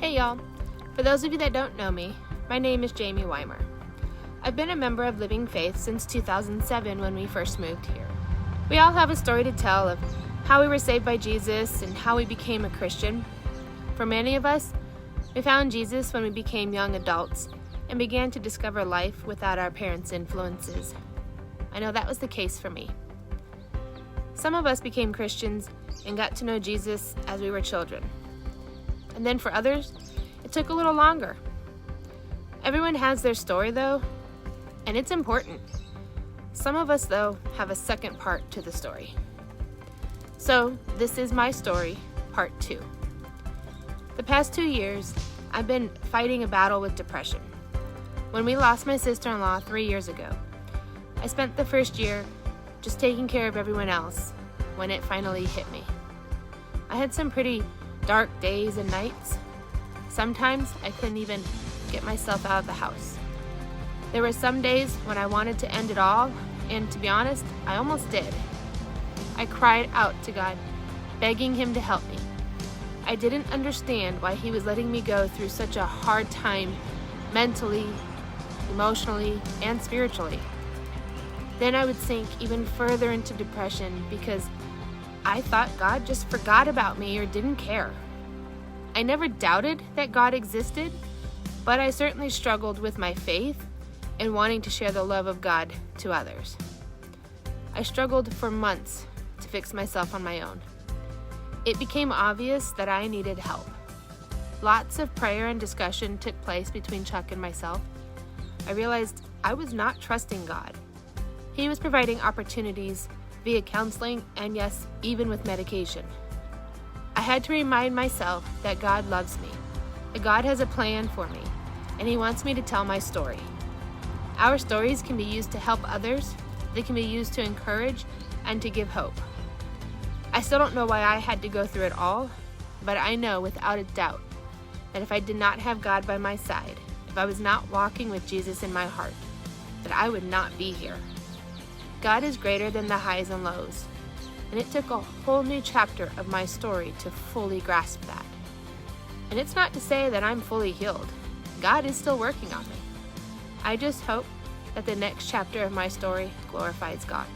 Hey y'all, for those of you that don't know me, my name is Jamie Weimer. I've been a member of Living Faith since 2007 when we first moved here. We all have a story to tell of how we were saved by Jesus and how we became a Christian. For many of us, we found Jesus when we became young adults and began to discover life without our parents' influences. I know that was the case for me. Some of us became Christians and got to know Jesus as we were children. And then for others, it took a little longer. Everyone has their story though, and it's important. Some of us though have a second part to the story. So this is my story, part 2. The past 2 years, I've been fighting a battle with depression. When we lost my sister-in-law 3 years ago, I spent the first year just taking care of everyone else when it finally hit me. I had some pretty dark days and nights. Sometimes I couldn't even get myself out of the house. There were some days when I wanted to end it all, and to be honest, I almost did. I cried out to God, begging Him to help me. I didn't understand why He was letting me go through such a hard time mentally, emotionally, and spiritually. Then I would sink even further into depression because I thought God just forgot about me or didn't care. I never doubted that God existed, but I certainly struggled with my faith and wanting to share the love of God to others. I struggled for months to fix myself on my own. It became obvious that I needed help. Lots of prayer and discussion took place between Chuck and myself. I realized I was not trusting God. He was providing opportunities via counseling and yes, even with medication. I had to remind myself that God loves me, that God has a plan for me, and He wants me to tell my story. Our stories can be used to help others, they can be used to encourage and to give hope. I still don't know why I had to go through it all, but I know without a doubt that if I did not have God by my side, if I was not walking with Jesus in my heart, that I would not be here. God is greater than the highs and lows, and it took a whole new chapter of my story to fully grasp that. And it's not to say that I'm fully healed. God is still working on me. I just hope that the next chapter of my story glorifies God.